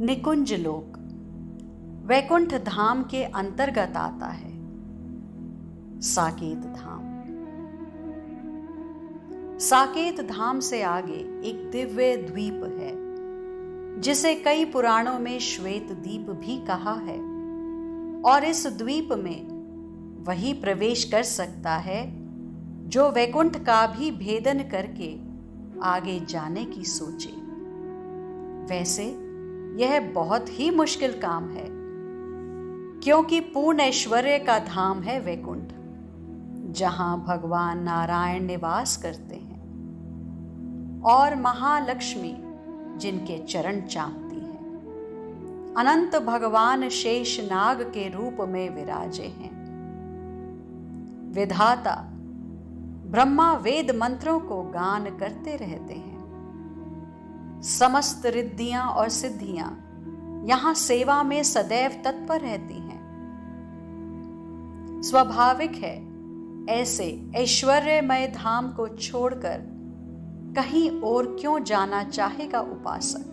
निकुंज लोक वैकुंठ धाम के अंतर्गत आता है। साकेत धाम। साकेत धाम से आगे एक दिव्य द्वीप है जिसे कई पुराणों में श्वेत द्वीप भी कहा है, और इस द्वीप में वही प्रवेश कर सकता है जो वैकुंठ का भी भेदन करके आगे जाने की सोचे। वैसे यह बहुत ही मुश्किल काम है, क्योंकि पूर्ण ऐश्वर्य का धाम है वैकुंठ, जहां भगवान नारायण निवास करते हैं और महालक्ष्मी जिनके चरण चाहती हैं। अनंत भगवान शेषनाग के रूप में विराजे हैं। विधाता ब्रह्मा वेद मंत्रों को गान करते रहते हैं। समस्त रिद्धियां और सिद्धियां यहां सेवा में सदैव तत्पर रहती हैं। स्वाभाविक है, ऐसे ऐश्वर्यमय धाम को छोड़कर कहीं और क्यों जाना चाहेगा उपासक।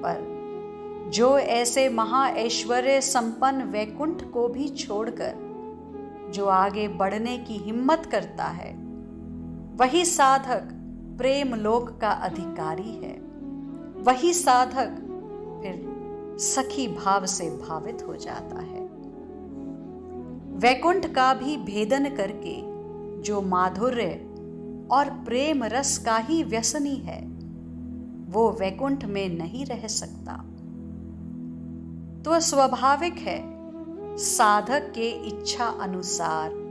पर जो ऐसे महा ऐश्वर्य संपन्न वैकुंठ को भी छोड़कर जो आगे बढ़ने की हिम्मत करता है, वही साधक प्रेम लोक का अधिकारी है। वही साधक फिर सखी भाव से भावित हो जाता है। वैकुंठ का भी भेदन करके जो माधुर्य और प्रेम रस का ही व्यसनी है, वो वैकुंठ में नहीं रह सकता। तो स्वाभाविक है, साधक के इच्छा अनुसार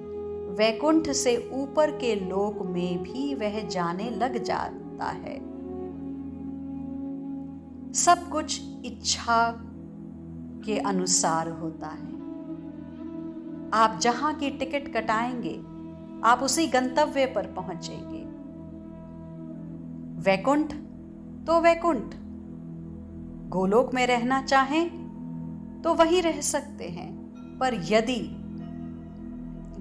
वैकुंठ से ऊपर के लोक में भी वह जाने लग जाता है। सब कुछ इच्छा के अनुसार होता है। आप जहां की टिकट कटाएंगे, आप उसी गंतव्य पर पहुंचेंगे। वैकुंठ तो वैकुंठ। गोलोक में रहना चाहें तो वहीं रह सकते हैं, पर यदि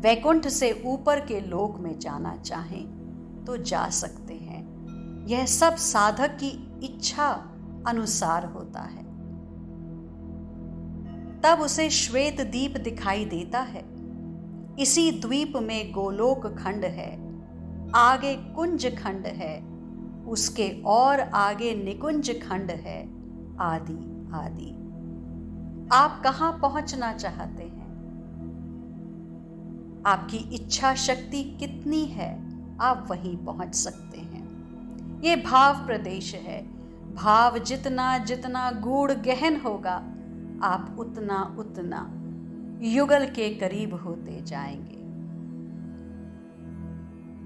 वैकुंठ से ऊपर के लोक में जाना चाहें तो जा सकते हैं। यह सब साधक की इच्छा अनुसार होता है। तब उसे श्वेत द्वीप दिखाई देता है। इसी द्वीप में गोलोक खंड है, आगे कुंज खंड है, उसके और आगे निकुंज खंड है, आदि आदि। आप कहां पहुंचना चाहते हैं? आपकी इच्छा शक्ति कितनी है, आप वहीं पहुंच सकते हैं। ये भाव प्रदेश है। भाव जितना जितना गूढ़ गहन होगा, आप उतना उतना युगल के करीब होते जाएंगे।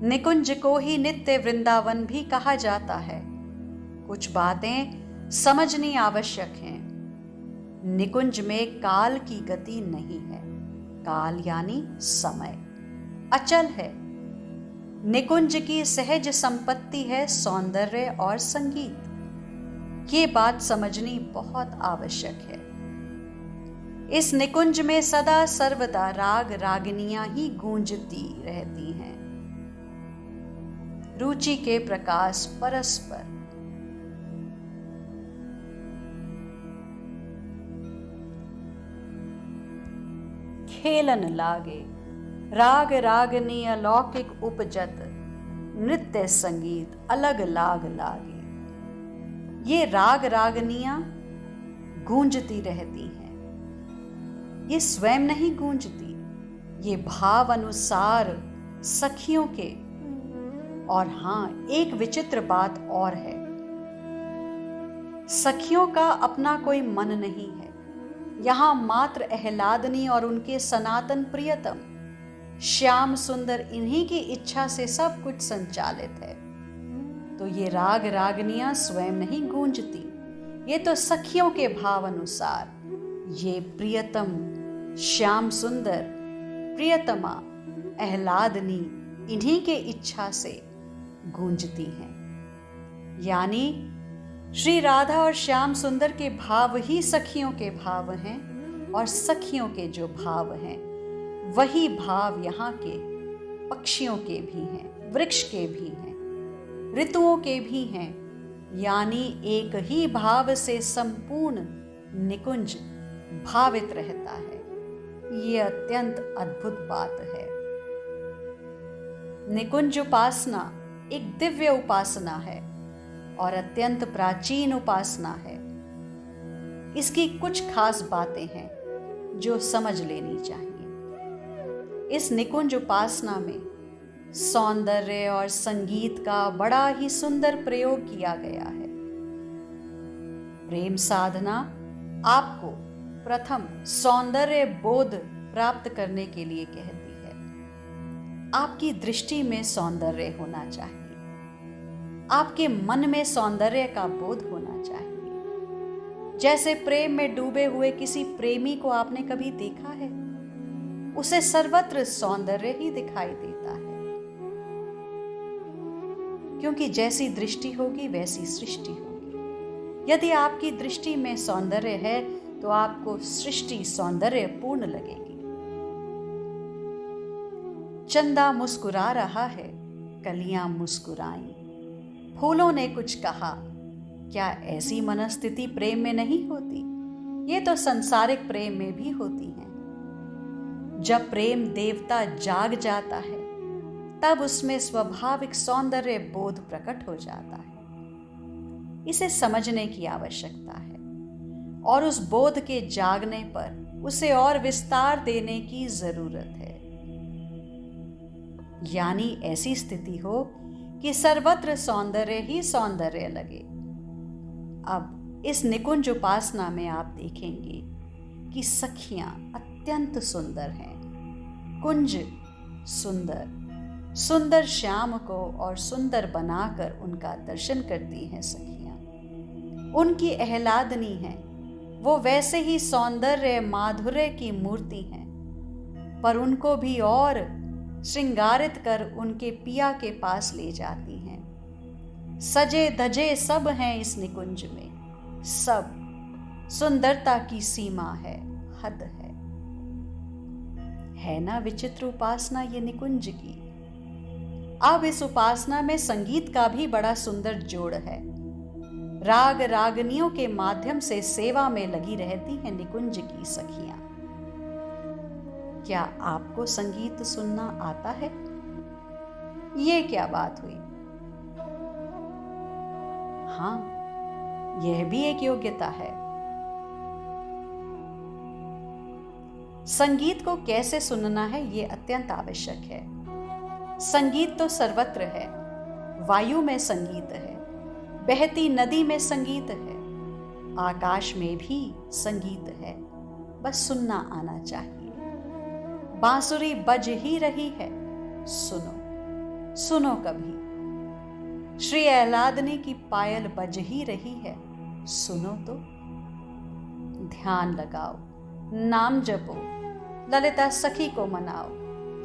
निकुंज को ही नित्य वृंदावन भी कहा जाता है। कुछ बातें समझनी आवश्यक हैं। निकुंज में काल की गति नहीं है। काल यानी समय अचल है। निकुंज की सहज संपत्ति है सौंदर्य और संगीत। ये बात समझनी बहुत आवश्यक है। इस निकुंज में सदा सर्वदा राग रागिनियां ही गूंजती रहती हैं। रुचि के प्रकाश परस्पर खेलन लागे। राग रागनी अलौकिक उपजत, नृत्य संगीत अलग लाग लागे। ये राग रागनियां गूंजती रहती हैं। ये स्वयं नहीं गूंजती, ये भाव अनुसार सखियों के। और हां, एक विचित्र बात और है। सखियों का अपना कोई मन नहीं है। यहां मात्र अहलादनी और उनके सनातन प्रियतम श्याम सुंदर, इन्हीं की इच्छा से सब कुछ संचालित है। तो ये राग रागनियां स्वयं नहीं गूंजती, ये तो सखियों के भाव अनुसार ये प्रियतम श्याम सुंदर, प्रियतमा, अहलादनी, इन्हीं के इच्छा से गूंजती हैं। यानी श्री राधा और श्याम सुंदर के भाव ही सखियों के भाव हैं, और सखियों के जो भाव हैं वही भाव यहाँ के पक्षियों के भी हैं, वृक्ष के भी हैं, ऋतुओं के भी हैं, यानी एक ही भाव से संपूर्ण निकुंज भावित रहता है। ये अत्यंत अद्भुत बात है। निकुंज उपासना एक दिव्य उपासना है और अत्यंत प्राचीन उपासना है। इसकी कुछ खास बातें हैं जो समझ लेनी चाहिए। इस निकुंज उपासना में सौंदर्य और संगीत का बड़ा ही सुंदर प्रयोग किया गया है। प्रेम साधना आपको प्रथम सौंदर्य बोध प्राप्त करने के लिए कहती है। आपकी दृष्टि में सौंदर्य होना चाहिए, आपके मन में सौंदर्य का बोध होना चाहिए। जैसे प्रेम में डूबे हुए किसी प्रेमी को आपने कभी देखा है? उसे सर्वत्र सौंदर्य ही दिखाई देता है, क्योंकि जैसी दृष्टि होगी वैसी सृष्टि होगी। यदि आपकी दृष्टि में सौंदर्य है तो आपको सृष्टि सौंदर्य पूर्ण लगेगी। चंदा मुस्कुरा रहा है, कलियां मुस्कुराई, फूलों ने कुछ कहा। क्या ऐसी मनस्थिति प्रेम में नहीं होती? ये तो संसारिक प्रेम में भी होती है। जब प्रेम देवता जाग जाता है तब उसमें स्वाभाविक सौंदर्य बोध प्रकट हो जाता है। इसे समझने की आवश्यकता है और उस बोध के जागने पर उसे और विस्तार देने की जरूरत है। यानी ऐसी स्थिति हो कि सर्वत्र सौंदर्य ही सौंदर्य लगे। अब इस निकुंज उपासना में आप देखेंगे कि सखियां अत्यंत सुंदर हैं। कुंज सुंदर, सुंदर श्याम को और सुंदर बनाकर उनका दर्शन करती हैं सखियां। उनकी आह्लादनी हैं, वो वैसे ही सौंदर्य माधुर्य की मूर्ति हैं, पर उनको भी और श्रृंगारित कर उनके पिया के पास ले जाती हैं। सजे धजे सब हैं इस निकुंज में, सब सुंदरता की सीमा है, हद है ना विचित्र उपासना ये निकुंज की। अब इस उपासना में संगीत का भी बड़ा सुंदर जोड़ है। राग रागनियों के माध्यम से सेवा में लगी रहती हैं निकुंज की सखियां। क्या आपको संगीत सुनना आता है? ये क्या बात हुई? हाँ, यह भी एक योग्यता है। संगीत को कैसे सुनना है यह अत्यंत आवश्यक है। संगीत तो सर्वत्र है। वायु में संगीत है, बहती नदी में संगीत है, आकाश में भी संगीत है, बस सुनना आना चाहिए। बांसुरी बज ही रही है, सुनो, सुनो कभी। श्री आह्लादनी की पायल बज ही रही है, सुनो तो। ध्यान लगाओ, नाम जपो, ललिता सखी को मनाओ,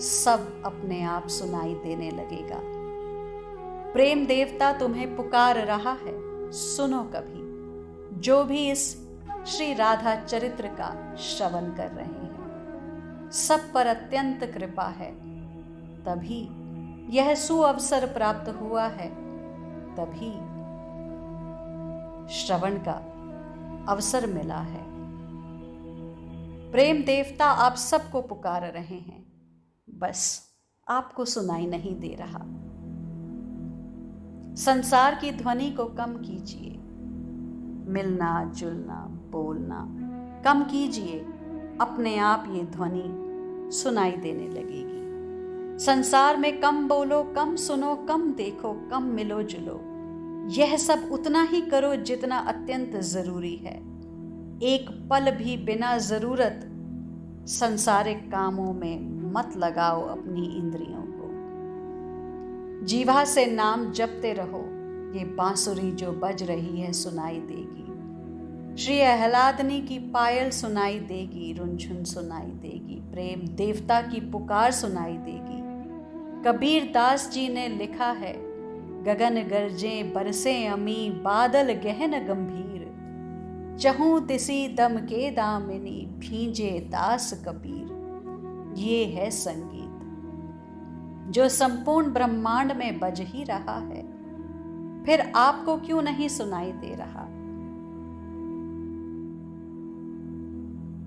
सब अपने आप सुनाई देने लगेगा। प्रेम देवता तुम्हें पुकार रहा है, सुनो कभी। जो भी इस श्री राधा चरित्र का श्रवण कर रहे हैं, सब पर अत्यंत कृपा है। तभी यह सुअवसर प्राप्त हुआ है, तभी श्रवण का अवसर मिला है। प्रेम देवता आप सबको पुकार रहे हैं, बस आपको सुनाई नहीं दे रहा। संसार की ध्वनि को कम कीजिए, मिलना जुलना बोलना कम कीजिए, अपने आप ये ध्वनि सुनाई देने लगेगी। संसार में कम बोलो, कम सुनो, कम देखो, कम मिलो जुलो, यह सब उतना ही करो जितना अत्यंत जरूरी है। एक पल भी बिना जरूरत सांसारिक कामों में मत लगाओ अपनी इंद्रियों को। जीवा से नाम जपते रहो, ये बांसुरी जो बज रही है सुनाई देगी। श्री आह्लादनी की पायल सुनाई देगी, रुनझुन सुनाई देगी, प्रेम देवता की पुकार सुनाई देगी। कबीर दास जी ने लिखा है, गगन गरजे बरसे अमी, बादल गहन गंभीर, चहूं तिसी दम के दामिनी, भींजे दास कबीर। ये है संगीत जो संपूर्ण ब्रह्मांड में बज ही रहा है। फिर आपको क्यों नहीं सुनाई दे रहा?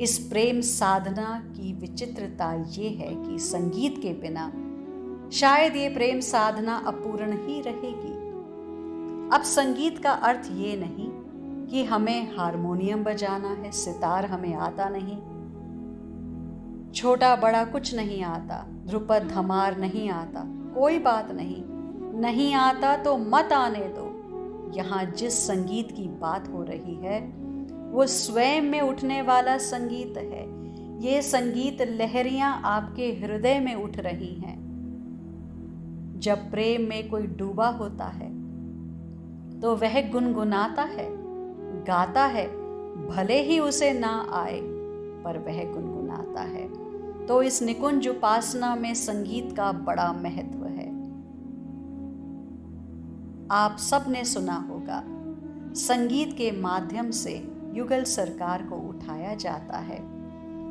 इस प्रेम साधना की विचित्रता ये है कि संगीत के बिना शायद ये प्रेम साधना अपूर्ण ही रहेगी। अब संगीत का अर्थ ये नहीं कि हमें हारमोनियम बजाना है, सितार हमें आता नहीं, छोटा बड़ा कुछ नहीं आता, ध्रुपद धमार नहीं आता, कोई बात नहीं, नहीं आता तो मत आने दो। यहाँ जिस संगीत की बात हो रही है वो स्वयं में उठने वाला संगीत है। ये संगीत लहरियां आपके हृदय में उठ रही हैं। जब प्रेम में कोई डूबा होता है तो वह गुनगुनाता है, गाता है, भले ही उसे ना आए पर वह गुनगुनाता है। तो इस निकुंज उपासना में संगीत का बड़ा महत्व है। आप सबने सुना होगा, संगीत के माध्यम से युगल सरकार को उठाया जाता है,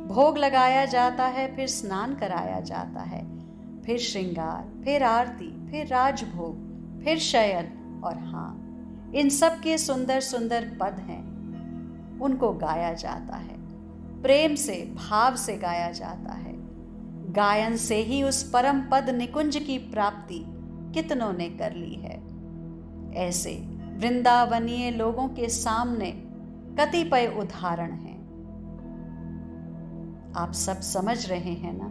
भोग लगाया जाता है, फिर स्नान कराया जाता है, फिर श्रृंगार, फिर आरती, फिर राजभोग, फिर शयन। और हाँ, इन सब के सुंदर सुंदर पद हैं, उनको गाया जाता है, प्रेम से, भाव से गाया जाता है। गायन से ही उस परम पद निकुंज की प्राप्ति कितनों ने कर ली है। ऐसे वृंदावनीय लोगों के सामने कतिपय उदाहरण हैं। आप सब समझ रहे हैं ना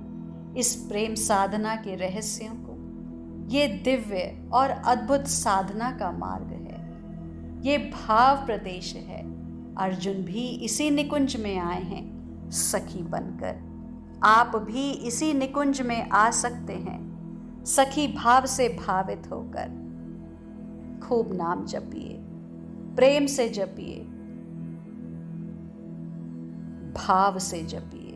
इस प्रेम साधना के रहस्यों को? ये दिव्य और अद्भुत साधना का मार्ग है, ये भाव प्रदेश है। अर्जुन भी इसी निकुंज में आए हैं सखी बनकर। आप भी इसी निकुंज में आ सकते हैं सखी भाव से भावित होकर। खूब नाम जपिए, प्रेम से जपिए, भाव से जपिए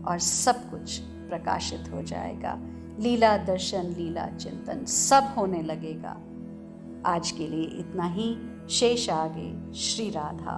और सब कुछ प्रकाशित हो जाएगा। लीला दर्शन, लीला चिंतन सब होने लगेगा। आज के लिए इतना ही, शेष आगे। श्री राधा।